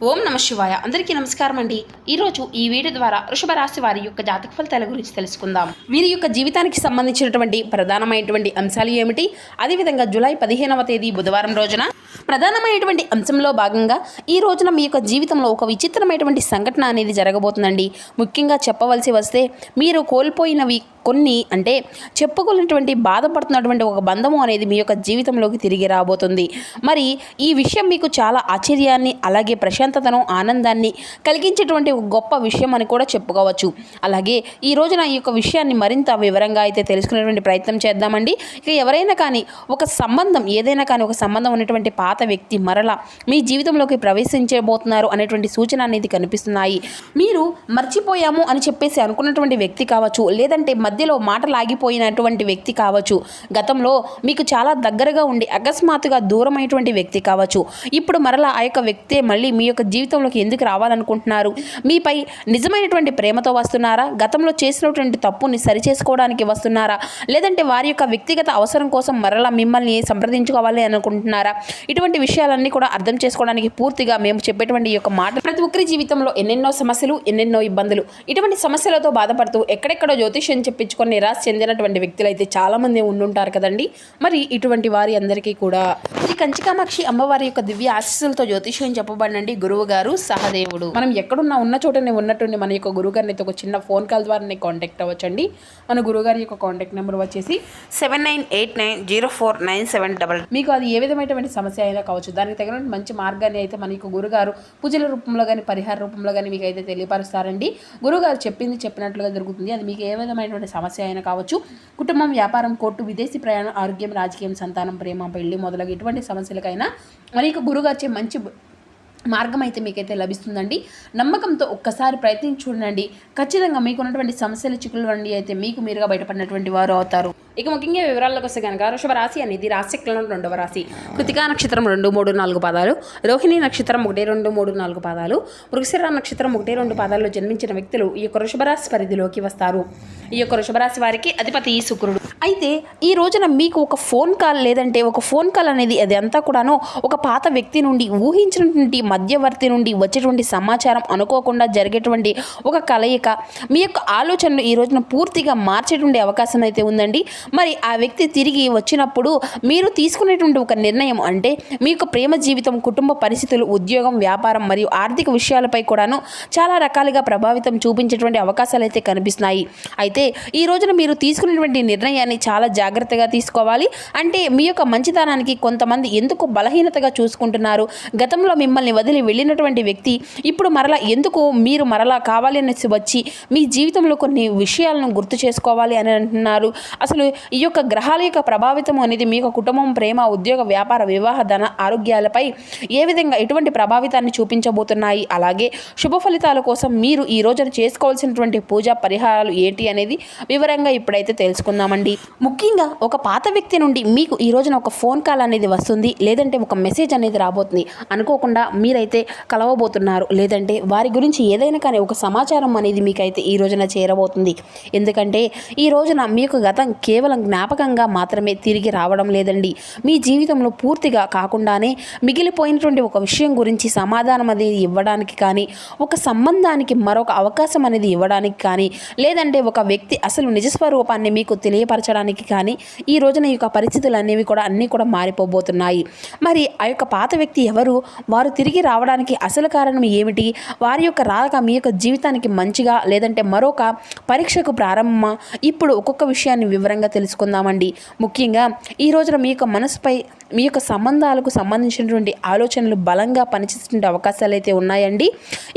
ఓం నమ శివాయ. అందరికీ నమస్కారం అండి. ఈరోజు ఈ వీడియో ద్వారా వృషభ రాశి వారి యొక్క జాతక ఫలితాల గురించి తెలుసుకుందాం. వీరి యొక్క జీవితానికి సంబంధించినటువంటి ప్రధానమైనటువంటి అంశాలు ఏమిటి, అదేవిధంగా జూలై 15వ తేదీ బుధవారం రోజున ప్రధానమైనటువంటి అంశంలో భాగంగా ఈ రోజున మీ యొక్క జీవితంలో ఒక విచిత్రమైనటువంటి సంఘటన అనేది జరగబోతుందండి. ముఖ్యంగా చెప్పవలసి వస్తే మీరు కోల్పోయినవి కొన్ని అంటే చెప్పుకున్నటువంటి బాధపడుతున్నటువంటి ఒక బంధము అనేది మీ యొక్క జీవితంలోకి తిరిగి రాబోతుంది. మరి ఈ విషయం మీకు చాలా ఆశ్చర్యాన్ని అలాగే ప్రశాంతతను ఆనందాన్ని కలిగించేటువంటి ఒక గొప్ప విషయం అని కూడా చెప్పుకోవచ్చు. అలాగే ఈ రోజున ఈ యొక్క విషయాన్ని మరింత వివరంగా అయితే తెలుసుకునేటువంటి ప్రయత్నం చేద్దామండి. ఇక ఎవరైనా కానీ ఒక సంబంధం ఏదైనా కానీ ఒక సంబంధం ఉన్నటువంటి పాత వ్యక్తి మరలా మీ జీవితంలోకి ప్రవేశించబోతున్నారు అనేటువంటి సూచన అనేది కనిపిస్తున్నాయి. మీరు మర్చిపోయాము అని చెప్పేసి అనుకున్నటువంటి వ్యక్తి కావచ్చు, లేదంటే మధ్యలో మాటలు ఆగిపోయినటువంటి వ్యక్తి కావచ్చు, గతంలో మీకు చాలా దగ్గరగా ఉండి అకస్మాత్తుగా దూరమైనటువంటి వ్యక్తి కావచ్చు, ఇప్పుడు మరలా ఆ యొక్క వ్యక్తే మళ్ళీ మీ యొక్క జీవితంలోకి ఎందుకు రావాలనుకుంటున్నారు, మీపై నిజమైనటువంటి ప్రేమతో వస్తున్నారా, గతంలో చేసినటువంటి తప్పుని సరిచేసుకోవడానికి వస్తున్నారా, లేదంటే వారి యొక్క వ్యక్తిగత అవసరం కోసం మరలా మిమ్మల్ని సంప్రదించుకోవాలి అనుకుంటున్నారా, ఇటువంటి విషయాలన్నీ కూడా అర్థం చేసుకోవడానికి పూర్తిగా మేము చెప్పేటువంటి ఈ యొక్క మాట ప్రతి ఒక్కరి జీవితంలో ఎన్నెన్నో సమస్యలు ఎన్నెన్నో ఇబ్బందులు ఇటువంటి సమస్యలతో బాధపడుతూ ఎక్కడెక్కడో జ్యోతిష్యం చెప్పించుకొని నిరాశ చెందినటువంటి వ్యక్తులు అయితే చాలామంది ఉండుంటారు కదండి. మరి ఇటువంటి వారి అందరికీ కూడా శ్రీ కంచికామాక్షి అమ్మవారి యొక్క దివ్య ఆశీస్సులతో జ్యోతిష్యం చెప్పబడినండి గురువు గారు సహదేవుడు. మనం ఎక్కడున్నా ఉన్న చోటనే ఉన్నట్టుండి మన యొక్క గురువు గారిని ఒక చిన్న ఫోన్ కాల్ ద్వారా కాంటాక్ట్ అవ్వచ్చండి. మన గురువుగారి యొక్క కాంటాక్ట్ నెంబర్ వచ్చేసి 79890497. మీకు అది ఏ విధమైనటువంటి సమస్య అయినా కావచ్చు, దానికి తగిన మంచి మార్గాన్ని అయితే మన యొక్క గురుగారు పూజల రూపంలో కానీ పరిహార రూపంలో కానీ మీకు అయితే తెలియపరుస్తారండి. గురువుగారు చెప్పింది చెప్పినట్లుగా జరుగుతుంది. అది మీకు ఏ విధమైనటువంటి సమస్య అయినా కావచ్చు, కుటుంబం, వ్యాపారం, కోర్టు, విదేశీ ప్రయాణం, ఆరోగ్యం, రాజకీయం, సంతానం, ప్రేమ, పెళ్లి మొదలగు ఎటువంటి సమస్యలకైనా మన యొక్క గురుగారిచే మంచి మార్గం అయితే మీకైతే లభిస్తుందండి. నమ్మకంతో ఒక్కసారి ప్రయత్నించి చూడండి. ఖచ్చితంగా మీకున్నటువంటి సమస్యల చిక్కుల నుండి అయితే మీకు మీరుగా బయటపడినటువంటి వారు అవుతారు. ఇక ముఖ్యంగా వివరాల్లోకి వస్తే కనుక వృషభ రాశి అనేది రాశిచక్రంలో 2వ రాశి. కృతికా నక్షత్రం 2, 3, 4 పాదాలు, రోహిణి నక్షత్రం 1, 2, 3, 4 పాదాలు, మృగశిర నక్షత్రం 1, 2 పాదాల్లో జన్మించిన వ్యక్తులు ఈ యొక్క వృషభ రాశి పరిధిలోకి వస్తారు. ఈ యొక్క వృషభ రాశి వారికి అధిపతి శుక్రుడు. అయితే ఈ రోజున మీకు ఒక ఫోన్ కాల్ లేదంటే ఒక ఫోన్ కాల్ అనేది అది అంతా కూడాను ఒక పాత వ్యక్తి నుండి ఊహించినటువంటి మధ్యవర్తి నుండి వచ్చేటువంటి సమాచారం అనుకోకుండా జరిగేటువంటి ఒక కలయిక మీ యొక్క ఆలోచనలు ఈ రోజున పూర్తిగా మార్చేటువంటి అవకాశం అయితే ఉందండి. మరి ఆ వ్యక్తి తిరిగి వచ్చినప్పుడు మీరు తీసుకునేటువంటి ఒక నిర్ణయం అంటే మీ యొక్క ప్రేమ జీవితం, కుటుంబ పరిస్థితులు, ఉద్యోగం, వ్యాపారం మరియు ఆర్థిక విషయాలపై కూడాను చాలా రకాలుగా ప్రభావితం చూపించేటువంటి అవకాశాలు అయితే కనిపిస్తున్నాయి. అయితే ఈ రోజున మీరు తీసుకునేటువంటి నిర్ణయాన్ని చాలా జాగ్రత్తగా తీసుకోవాలి. అంటే మీ యొక్క మంచితనానికి కొంతమంది ఎందుకు బలహీనతగా చూసుకుంటున్నారు, గతంలో మిమ్మల్ని వదిలి వెళ్ళినటువంటి వ్యక్తి ఇప్పుడు మరలా ఎందుకు మీరు మరలా కావాలి అనేసి వచ్చి మీ జీవితంలో కొన్ని విషయాలను గుర్తు చేసుకోవాలి అని అంటున్నారు. అసలు ఈ యొక్క గ్రహాల యొక్క ప్రభావితం అనేది మీ యొక్క కుటుంబం, ప్రేమ, ఉద్యోగ, వ్యాపార, వివాహ, ధన, ఆరోగ్యాలపై ఏ విధంగా ఎటువంటి ప్రభావితాన్ని చూపించబోతున్నాయి, అలాగే శుభ ఫలితాల కోసం మీరు ఈ రోజున చేసుకోవాల్సినటువంటి పూజా పరిహారాలు ఏంటి అనేది వివరంగా ఇప్పుడైతే తెలుసుకుందామండి. ముఖ్యంగా ఒక పాత వ్యక్తి నుండి మీకు ఈ రోజున ఒక ఫోన్ కాల్ అనేది వస్తుంది, లేదంటే ఒక మెసేజ్ అనేది రాబోతుంది. అనుకోకుండా మీరైతే కలవబోతున్నారు, లేదంటే వారి గురించి ఏదైనా కానీ ఒక సమాచారం అనేది మీకైతే ఈ రోజున చేరబోతుంది. ఎందుకంటే ఈ రోజున మీ యొక్క గతం కేవలం జ్ఞాపకంగా మాత్రమే తిరిగి రావడం లేదండి. మీ జీవితంలో పూర్తిగా కాకుండానే మిగిలిపోయినటువంటి ఒక విషయం గురించి సమాధానం అనేది ఇవ్వడానికి కానీ, ఒక సంబంధానికి మరొక అవకాశం అనేది ఇవ్వడానికి కానీ, లేదంటే ఒక వ్యక్తి అసలు నిజస్వరూపాన్ని మీకు తెలియపరచడానికి కానీ ఈ రోజున ఈ యొక్క పరిస్థితులు అనేవి కూడా అన్నీ కూడా మారిపోబోతున్నాయి. మరి ఆ యొక్క పాత వ్యక్తి ఎవరు, వారు తిరిగి రావడానికి అసలు కారణం ఏమిటి, వారి యొక్క రాక మీ యొక్క జీవితానికి మంచిగా లేదంటే మరొక పరీక్షకు ప్రారంభమా, ఇప్పుడు ఒక్కొక్క విషయాన్ని వివరంగా తెలుసుకుందామండి. ముఖ్యంగా ఈ రోజున మీ యొక్క మనసుపై మీ యొక్క సంబంధాలకు సంబంధించినటువంటి ఆలోచనలు బలంగా పనిచేసేటువంటి అవకాశాలు అయితే ఉన్నాయండి.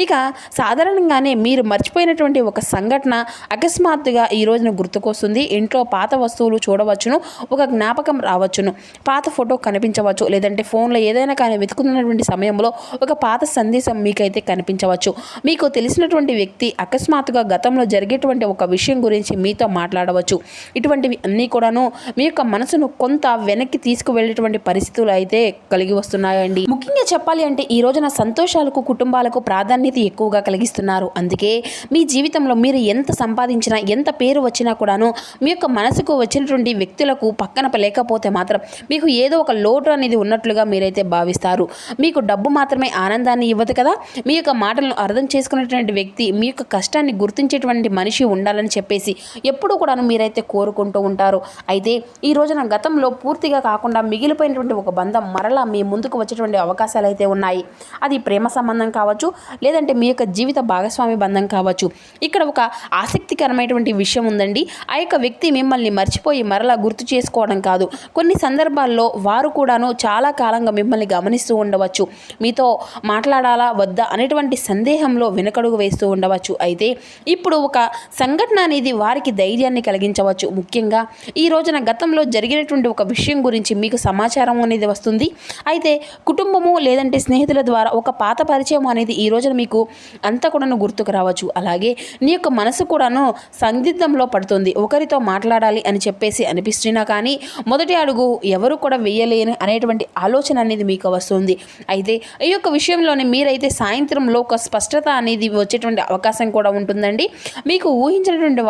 ఇక సాధారణంగానే మీరు మర్చిపోయినటువంటి ఒక సంఘటన అకస్మాత్తుగా ఈ రోజున గుర్తుకొస్తుంది. ఇంట్లో పాత వస్తువులు చూడవచ్చును, ఒక జ్ఞాపకం రావచ్చును, పాత ఫోటో కనిపించవచ్చు, లేదంటే ఫోన్లో ఏదైనా కానీ వెతుకుతున్నటువంటి సమయంలో ఒక పాత సందేశం మీకైతే కనిపించవచ్చు. మీకు తెలిసినటువంటి వ్యక్తి అకస్మాత్తుగా గతంలో జరిగేటువంటి ఒక విషయం గురించి మీతో మాట్లాడవచ్చు. ఇటువంటివి అన్నీ కూడాను మీ యొక్క మనసును కొంత వెనక్కి తీసుకువెళ్ళేటువంటి పరిస్థితులు అయితే కలిగి వస్తున్నాయండి. ముఖ్యంగా చెప్పాలి అంటే ఈ రోజున సంతోషాలకు కుటుంబాలకు ప్రాధాన్యత ఎక్కువగా కలిగిస్తున్నారు. అందుకే మీ జీవితంలో మీరు ఎంత సంపాదించినా ఎంత పేరు వచ్చినా కూడాను మీ యొక్క మనసుకు వచ్చినటువంటి వ్యక్తులకు పక్కన లేకపోతే మాత్రం మీకు ఏదో ఒక లోటు అనేది ఉన్నట్లుగా మీరైతే భావిస్తారు. మీకు డబ్బు మాత్రమే ఆనందాన్ని ఇవ్వదు కదా, మీ యొక్క మాటలను అర్థం చేసుకునేటువంటి వ్యక్తి, మీ యొక్క కష్టాన్ని గుర్తించేటువంటి మనిషి ఉండాలని చెప్పేసి ఎప్పుడూ కూడాను మీరైతే కోరుకుంటూ ఉంటారు. అయితే ఈ రోజున గతంలో పూర్తిగా కాకుండా మిగిలిపోయినటువంటి ఒక బంధం మరలా మీ ముందుకు వచ్చేటువంటి అవకాశాలు అయితే ఉన్నాయి. అది ప్రేమ సంబంధం కావచ్చు, లేదంటే మీ యొక్క జీవిత భాగస్వామి బంధం కావచ్చు. ఇక్కడ ఒక ఆసక్తికరమైనటువంటి విషయం ఉందండి. ఆ యొక్క వ్యక్తి మిమ్మల్ని మర్చిపోయి మరలా గుర్తు చేసుకోవడం కాదు, కొన్ని సందర్భాల్లో వారు కూడాను చాలా కాలంగా మిమ్మల్ని గమనిస్తూ ఉండవచ్చు. మీతో మాట్లాడాలా వద్దా అనేటువంటి సందేహంలో వెనకడుగు వేస్తూ ఉండవచ్చు. అయితే ఇప్పుడు ఒక సంఘటన అనేది వారికి ధైర్యాన్ని కలిగించవచ్చు. ముఖ్యంగా ఈ రోజున గతంలో జరిగినటువంటి ఒక విషయం గురించి మీకు సమాచారం అనేది వస్తుంది. అయితే కుటుంబము లేదంటే స్నేహితుల ద్వారా ఒక పాత పరిచయం అనేది ఈ రోజున మీకు అంతా కూడాను గుర్తుకు రావచ్చు. అలాగే నీ యొక్క మనసు కూడాను సందిగ్ధంలో పడుతుంది. ఒకరితో మాట్లాడాలి అని చెప్పేసి అనిపిస్తున్నా కానీ మొదటి అడుగు ఎవరు కూడా వేయలేని అనేటువంటి ఆలోచన అనేది మీకు వస్తుంది. అయితే ఈ యొక్క విషయంలోనే మీరైతే సాయంత్రంలో ఒక స్పష్టత అనేది వచ్చేటువంటి అవకాశం కూడా ఉంటుందండి. మీకు ఊహించినటువంటి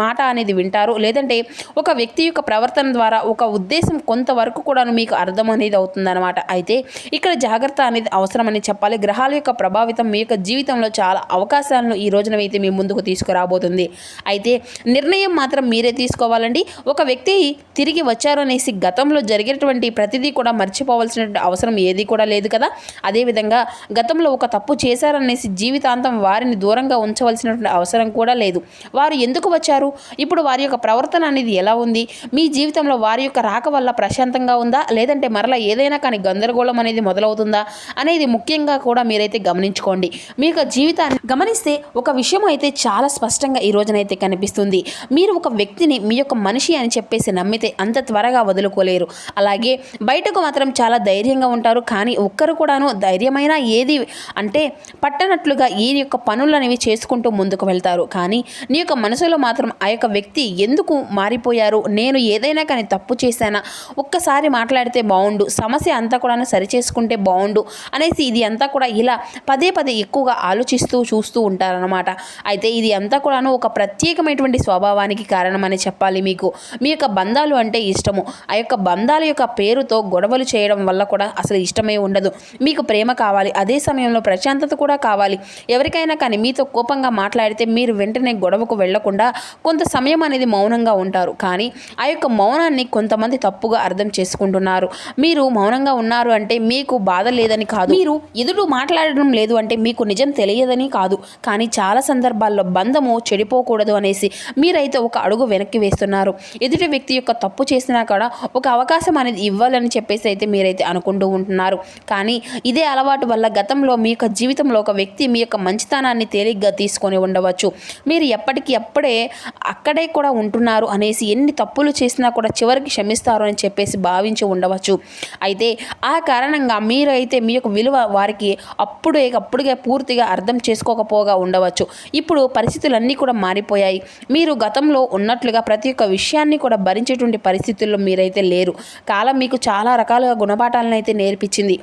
మాట అనేది వింటారు. లేదంటే ఒక వ్యక్తి యొక్క ప్రవర్తన ద్వారా ఒక ఉద్దేశం కొంతవరకు కూడా మీకు అర్థం అనేది అవుతుందన్నమాట. అయితే ఇక్కడ జాగ్రత్త అనేది అవసరమని చెప్పాలి. గ్రహాల యొక్క ప్రభావితం మీ యొక్క జీవితంలో చాలా అవకాశాలను ఈ రోజున అయితే మీ ముందుకు తీసుకురాబోతుంది. అయితే నిర్ణయం మాత్రం మీరే తీసుకోవాలండి. ఒక వ్యక్తి తిరిగి వచ్చారు అనేసి గతంలో జరిగినటువంటి ప్రతిదీ కూడా మర్చిపోవాల్సిన అవసరం ఏది కూడా లేదు కదా. అదేవిధంగా గతంలో ఒక తప్పు చేశారనేసి జీవితాంతం వారిని దూరంగా ఉంచవలసినటువంటి అవసరం కూడా లేదు. వారు ఎందుకు వచ్చారు, ఇప్పుడు వారి యొక్క ప్రవర్తన అనేది ఎలా ఉంది, మీ జీవితంలో వారి యొక్క రాక వల్ల ప్రశాంతంగా ఉందా, లేదంటే మరలా ఏదైనా కానీ గందరగోళం అనేది మొదలవుతుందా అనేది ముఖ్యంగా కూడా మీరైతే గమనించుకోండి. మీ యొక్క జీవితాన్ని గమనిస్తే ఒక విషయం అయితే చాలా స్పష్టంగా ఈ రోజునైతే కనిపిస్తుంది. మీరు ఒక వ్యక్తిని మీ యొక్క మనిషి అని చెప్పేసి నమ్మితే అంత త్వరగా వదులుకోలేరు. అలాగే బయటకు మాత్రం చాలా ధైర్యంగా ఉంటారు, కానీ ఒక్కరు కూడాను ధైర్యమైన ఏది అంటే పట్టనట్లుగా ఈ యొక్క పనులు అనేవి చేసుకుంటూ ముందుకు వెళ్తారు. కానీ నీ యొక్క మనసులో మాత్రం ఆ యొక్క వ్యక్తి ఎందుకు మారిపోయారు, నేను ఏదైనా కానీ తప్పు చేశానా, ఒక్కసారి మాట్లాడితే బాగుండు, సమస్య అంతా కూడా సరిచేసుకుంటే బాగుండు అనేసి ఇది అంతా కూడా ఇలా పదే పదే ఎక్కువగా ఆలోచిస్తూ చూస్తూ ఉంటారనమాట. అయితే ఇది అంతా కూడాను ఒక ప్రత్యేకమైనటువంటి స్వభావానికి కారణమని చెప్పాలి. మీకు మీ యొక్క బంధాలు అంటే ఇష్టము, ఆ యొక్క బంధాల యొక్క పేరుతో గొడవలు చేయడం వల్ల కూడా అసలు ఇష్టమే ఉండదు. మీకు ప్రేమ కావాలి, అదే సమయంలో ప్రశాంతత కూడా కావాలి. ఎవరికైనా కానీ మీతో కోపంగా మాట్లాడితే మీరు వెంటనే గొడవకు వెళ్లకుండా కొంత సమయం అనేది మౌనంగా ఉంటారు. కానీ ఆ యొక్క మౌనాన్ని కొంతమంది తప్పుగా అర్థం చేసుకుంటున్నారు. మీరు మౌనంగా ఉన్నారు అంటే మీకు బాధ లేదని కాదు, మీరు ఎదురు మాట్లాడడం లేదు అంటే మీకు నిజం తెలియదని కాదు. కానీ చాలా సందర్భాల్లో బంధము చెడిపోకూడదు అనేసి మీరైతే ఒక అడుగు వెనక్కి వేస్తున్నారు. ఎదుటి వ్యక్తి యొక్క తప్పు చేసినా కూడా ఒక అవకాశం అనేది ఇవ్వాలని చెప్పేసి అయితే మీరైతే అనుకుంటూ ఉంటున్నారు. కానీ ఇదే అలవాటు వల్ల గతంలో మీ యొక్క జీవితంలో ఒక వ్యక్తి మీ యొక్క మంచితనాన్ని తేలిగ్గా తీసుకొని ఉండవచ్చు. మీరు ఎప్పటికీ అక్కడే కూడా ఉంటున్నారు అనేసి ఎన్ని తప్పులు చేసినా కూడా చివరికి క్షమిస్తారు అని చెప్పేసి భావించి ఉండవచ్చు. అయితే ఆ కారణంగా మీరైతే మీ యొక్క విలువ వారికి అప్పుడే పూర్తిగా అర్థం చేసుకోకపోగా ఉండవచ్చు. ఇప్పుడు పరిస్థితులన్నీ కూడా మారిపోయాయి. మీరు గతంలో ఉన్నట్లుగా ప్రతి ఒక్క విషయాన్ని కూడా భరించేటువంటి పరిస్థితుల్లో మీరైతే లేరు. కాలం మీకు చాలా రకాలుగా గుణపాఠాలను అయితే నేర్పించింది.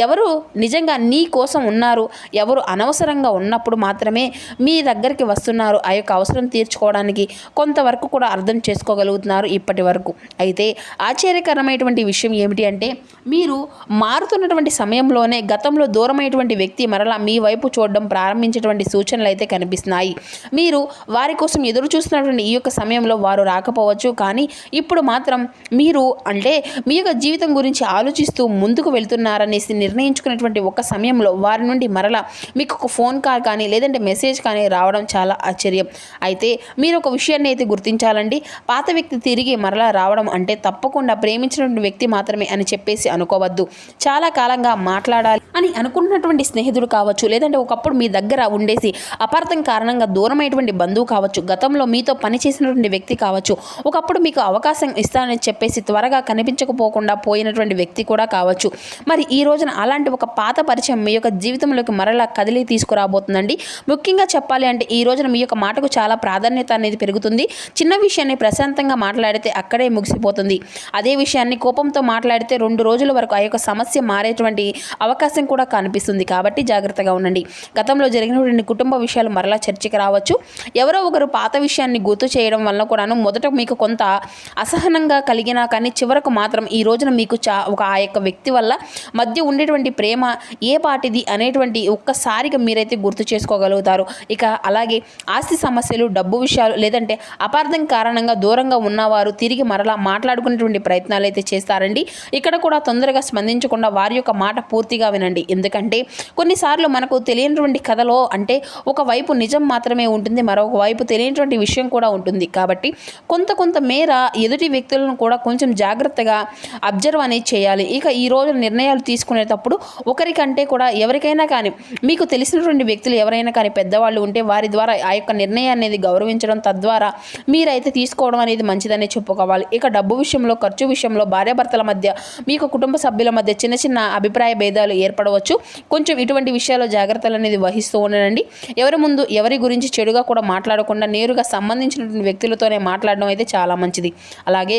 ఎవరు నిజంగా నీ కోసం ఉన్నారు, ఎవరు అనవసరంగా ఉన్నప్పుడు మాత్రమే మీ దగ్గరికి వస్తున్నారు, ఆ యొక్క అవసరం తీర్చుకోవడానికి కొంతవరకు కూడా అర్థం చేసుకోగలుగుతున్నారు ఇప్పటి వరకు. అయితే ఆశ్చర్యకరమైనటువంటి విషయం ఏమిటి అంటే మీరు మారుతున్నటువంటి సమయంలోనే గతంలో దూరమైనటువంటి వ్యక్తి మరలా మీ వైపు చూడడం ప్రారంభించేటువంటి సూచనలు అయితే కనిపిస్తున్నాయి. మీరు వారి కోసం ఎదురు చూస్తున్నటువంటి ఈ యొక్క సమయంలో వారు రాకపోవచ్చు, కానీ ఇప్పుడు మాత్రం మీరు అంటే మీ యొక్క జీవితం గురించి ఆలోచిస్తూ ముందుకు వెళ్తున్నారనేసి నిర్ణయించుకునేటువంటి ఒక సమయంలో వారి నుండి మరలా మీకు ఒక ఫోన్ కాల్ కానీ లేదంటే మెసేజ్ కానీ రావడం చాలా ఆశ్చర్యం. అయితే మీరు ఒక విషయాన్ని అయితే గుర్తించాలండి. పాత వ్యక్తి తిరిగి మరలా రావడం అంటే తప్పకుండా ప్రేమించినటువంటి వ్యక్తి మాత్రమే అని చెప్పేసి అనుకోవద్దు. చాలా కాలంగా మాట్లాడాలి అని అనుకున్నటువంటి స్నేహితుడు కావచ్చు, లేదంటే ఒకప్పుడు మీ దగ్గర ఉండేసి అపార్థం కారణంగా దూరమైనటువంటి బంధువు కావచ్చు, గతంలో మీతో పనిచేసినటువంటి వ్యక్తి కావచ్చు, ఒకప్పుడు మీకు అవకాశం ఇస్తానని చెప్పేసి త్వరగా కనిపించకపోకుండా పోయినటువంటి వ్యక్తి కూడా కావచ్చు. మరి ఈ రోజున అలాంటి ఒక పాత పరిచయం మీ యొక్క జీవితంలోకి మరలా కదిలి తీసుకురాబోతుందండి. ముఖ్యంగా చెప్పాలి అంటే ఈ రోజున మీ యొక్క మాటకు చాలా ప్రాధాన్యత అనేది పెరుగుతుంది. చిన్న విషయాన్ని ప్రశాంత ప్రశాంతంగా మాట్లాడితే అక్కడే ముగిసిపోతుంది. అదే విషయాన్ని కోపంతో మాట్లాడితే 2 రోజుల వరకు ఆ యొక్క సమస్య మారేటువంటి అవకాశం కూడా కనిపిస్తుంది. కాబట్టి జాగ్రత్తగా ఉండండి. గతంలో జరిగినటువంటి కుటుంబ విషయాలు మరలా చర్చకి రావచ్చు. ఎవరో ఒకరు పాత విషయాన్ని గుర్తు చేయడం వల్ల కూడాను మొదట మీకు కొంత అసహనంగా కలిగినా కానీ చివరకు మాత్రం ఈ రోజున మీకు ఆ యొక్క వ్యక్తి వల్ల మధ్య ఉండేటువంటి ప్రేమ ఏ పాటిది అనేటువంటి ఒక్కసారిగా మీరైతే గుర్తు చేసుకోగలుగుతారు. ఇక అలాగే ఆస్తి సమస్యలు, డబ్బు విషయాలు, లేదంటే అపార్థం కారణంగా దూరంగా ఉన్నవారు తిరిగి మరలా మాట్లాడుకునేటువంటి ప్రయత్నాలు అయితే చేస్తారండి. ఇక్కడ కూడా తొందరగా స్పందించకుండా వారి యొక్క మాట పూర్తిగా వినండి. ఎందుకంటే కొన్నిసార్లు మనకు తెలియనటువంటి కథలో అంటే ఒకవైపు నిజం మాత్రమే ఉంటుంది, మరొక వైపు తెలియనటువంటి విషయం కూడా ఉంటుంది. కాబట్టి కొంత మేర ఎదుటి వ్యక్తులను కూడా కొంచెం జాగ్రత్తగా అబ్జర్వ్ అనేది చేయాలి. ఇక ఈ రోజు నిర్ణయాలు తీసుకునేటప్పుడు ఒకరికంటే కూడా ఎవరికైనా కానీ మీకు తెలిసినటువంటి వ్యక్తులు ఎవరైనా కానీ పెద్దవాళ్ళు ఉంటే వారి ద్వారా ఆ యొక్క నిర్ణయాన్ని అనేది గౌరవించడం, తద్వారా మీరైతే తీసుకోవడం అనేది మంచిదని చెప్పుకోవాలి. ఇక డబ్బు విషయంలో, ఖర్చు విషయంలో భార్యాభర్తల మధ్య, మీకు కుటుంబ సభ్యుల మధ్య చిన్న అభిప్రాయ భేదాలు ఏర్పడవచ్చు. కొంచెం ఇటువంటి విషయాల్లో జాగ్రత్తలు అనేది వహిస్తూ ఉండండి. ఎవరి ముందు ఎవరి గురించి చెడుగా కూడా మాట్లాడకుండా నేరుగా సంబంధించినటువంటి వ్యక్తులతోనే మాట్లాడడం అయితే చాలా మంచిది. అలాగే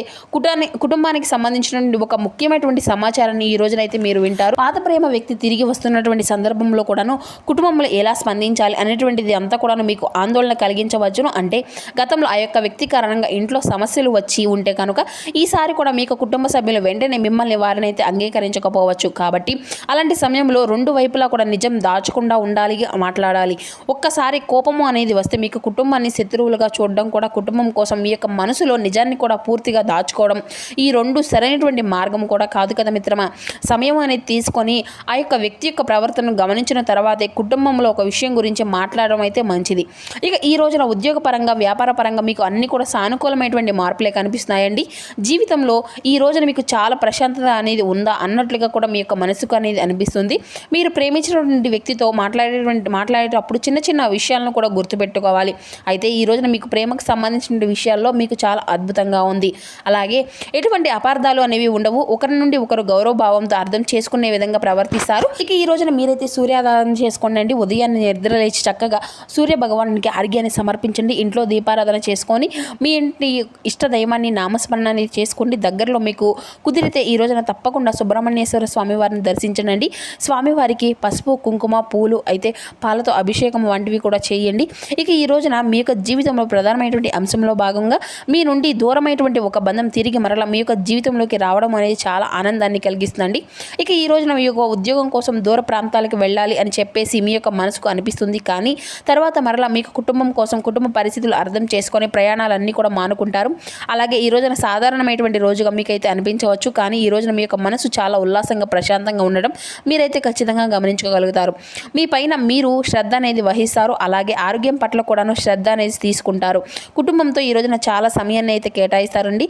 కుటుంబానికి సంబంధించినటువంటి ఒక ముఖ్యమైనటువంటి సమాచారాన్ని ఈ రోజునైతే మీరు వింటారు. పాత ప్రేమ వ్యక్తి తిరిగి వస్తున్నటువంటి సందర్భంలో కూడాను కుటుంబంలో ఎలా స్పందించాలి అనేటువంటిది అంతా కూడాను మీకు ఆందోళన కలిగించవచ్చును. అంటే గతంలో ఆ యొక్క వ్యక్తి కారణంగా ఇంట్లో సమస్యలు వచ్చి ఉంటే కనుక ఈసారి కూడా మీకు కుటుంబ సభ్యులు వెంటనే మిమ్మల్ని వారిని అయితే అంగీకరించకపోవచ్చు. కాబట్టి అలాంటి సమయంలో 2 వైపులా కూడా నిజం దాచకుండా ఉండాలి, మాట్లాడాలి. ఒక్కసారి కోపము అనేది వస్తే మీకు కుటుంబాన్ని శత్రువులుగా చూడడం కూడా, కుటుంబం కోసం మీ యొక్క మనసులో నిజాన్ని కూడా పూర్తిగా దాచుకోవడం, ఈ 2 సరైనటువంటి మార్గం కూడా కాదు కదా మిత్రమా. సమయం అనేది తీసుకొని ఆ యొక్క వ్యక్తి యొక్క ప్రవర్తనను గమనించిన తర్వాతే కుటుంబంలో ఒక విషయం గురించి మాట్లాడడం అయితే మంచిది. ఇక ఈ రోజున ఉద్యోగపరంగా, వ్యాపార పరంగా మీకు అన్ని కూడా సానుకూలమైనటువంటి మార్పులే కనిపిస్తున్నాయండి. జీవితంలో ఈ రోజున మీకు చాలా ప్రశాంతత అనేది ఉందా అన్నట్లుగా కూడా మీ యొక్క మనసుకు అనేది అనిపిస్తుంది. మీరు ప్రేమించినటువంటి వ్యక్తితో మాట్లాడేటప్పుడు చిన్న విషయాలను కూడా గుర్తుపెట్టుకోవాలి. అయితే ఈ రోజున మీకు ప్రేమకు సంబంధించిన విషయాల్లో మీకు చాలా అద్భుతంగా ఉంది. అలాగే ఎటువంటి అపార్థాలు అనేవి ఉండవు. ఒకరి నుండి ఒకరు గౌరవభావంతో అర్థం చేసుకునే విధంగా ప్రవర్తిస్తారు. ఇక ఈ రోజున మీరైతే సూర్యారాధన చేసుకోండి. ఉదయాన్నే నిద్ర లేచి చక్కగా సూర్య భగవానునికి అర్ఘ్యాన్ని సమర్పించండి. ఇంట్లో దీపారాధన చేసుకొని మీ ఇంటి ఇష్ట దైవాన్ని నామస్మరణాన్ని చేసుకోండి. దగ్గరలో మీకు కుదిరితే ఈ రోజున తప్పకుండా సుబ్రహ్మణ్యేశ్వర స్వామివారిని దర్శించండి. స్వామివారికి పసుపు, కుంకుమ, పూలు అయితే పాలతో అభిషేకం వంటివి కూడా చేయండి. ఇక ఈ రోజున మీ యొక్క జీవితంలో ప్రధానమైనటువంటి అంశంలో భాగంగా మీ నుండి దూరమైనటువంటి ఒక బంధం తిరిగి మరలా మీ యొక్క జీవితంలోకి రావడం అనేది చాలా ఆనందాన్ని కలిగిస్తుందండి. ఇక ఈ రోజున మీ యొక్క ఉద్యోగం కోసం దూర ప్రాంతాలకు వెళ్ళాలి అని చెప్పేసి మీ యొక్క మనసుకు అనిపిస్తుంది. కానీ తర్వాత మరలా మీకు కుటుంబం కోసం, కుటుంబ పరిస్థితులు అర్థం చేసుకొని ప్రయాణాలన్నీ కూడా మానుకుంటారు. అలాగే ఈ రోజున సాధారణమైనటువంటి రోజుగా మీకైతే అనిపించవచ్చు. కానీ ఈ రోజున మీ యొక్క మనసు చాలా ఉల్లాసంగా, ప్రశాంతంగా ఉండడం మీరైతే ఖచ్చితంగా గమనించుకోగలుగుతారు. మీ పైన మీరు శ్రద్ధ అనేది వహిస్తారు. అలాగే ఆరోగ్యం పట్ల కూడాను శ్రద్ధ అనేది తీసుకుంటారు. కుటుంబంతో ఈ రోజున చాలా సమయాన్ని అయితే కేటాయిస్తారండి.